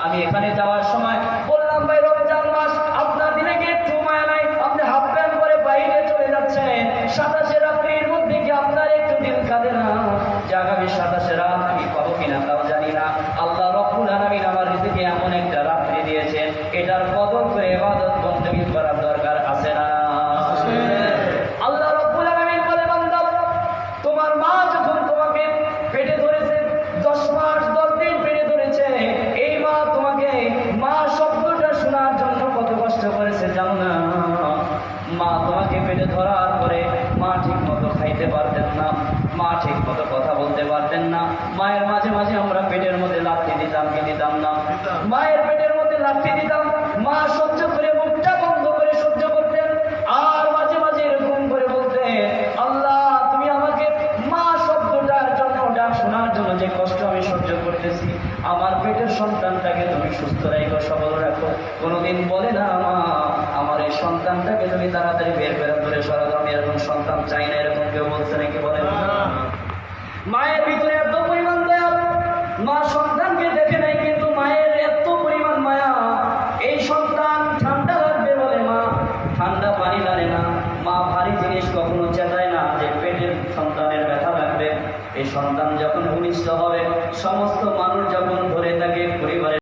আমি এখানে যাওয়ার সময় বললাম, ভাই রমজান মাস, আপনার দিনে কি একটু মায়া নাই? আপনি হাফ প্যান্ট পরে বাইরে চলে যাচ্ছেন, 27 রাত্রির মধ্যে কি আপনার একটু দিল কাঁদে না যে আগামী 27 রাত আমি পাবো কিনা তাও জানি না। আল্লাহ রাব্বুল আলামিন আমার রিজিকে এমন একটা রাত্রি দিয়েছেন, এটার কদর করে ইবাদত বندگی করার দরকার আছে না? আল্লাহ রাব্বুল আলামিন বলে, বান্দা, তোমার মা যখন তোমাকে পেটে ধরেছে, 10 মাস 10 দিন পেটে ধরেছে, এই মা তোমাকে মা শব্দটা শোনার জন্য কত কষ্ট করেছে জানো না? মা তোমাকে পেটে ধরার পরে মা ঠিক মতো খাইতে পারতেন না, মা ঠিক মতো কথা বলতে পারতেন না। মায়ের মাঝে মাঝে আমরা পেটের মধ্যে লাথি দিতাম কি দিতাম না? মায়ের পেটের মধ্যে লাথি দিতাম, মা সহ্য করে মুখটা বন্ধ করে সহ্য করতেন, আর মাঝে মাঝে এরকম করে বলতেন, আল্লাহ তুমি আমাকে মা শব্দটার জন্য ডাক শোনার জন্য যে কষ্ট আমি সহ্য করতেছি, আমার পেটের সন্তানটাকে তুমি সুস্থ রাখো, সবল রাখো। কোনোদিন বলে না মা আমার এই সন্তানটাকে তুমি তাড়াতাড়ি বের করে সরাও, আমি এরকম সন্তান চাই না, এরকম কেউ বলছে নাকি? বলে না। মায়ের ভিতরে এত পরিমাণ দয়া, মা সন্তানকে দেখে নাই কিন্তু মায়ের এত পরিমাণ মায়া। এই সন্তান ঠান্ডা লাগবে বলে মা ঠান্ডা পানি লাগে না, মা ভারী জিনিস কখনো চেতায় না যে পেটের সন্তানের ব্যথা লাগবে। এই সন্তান যখন ভূমিষ্ঠ হবে, সমস্ত মানুষ যখন ধরে থাকে পরিবারের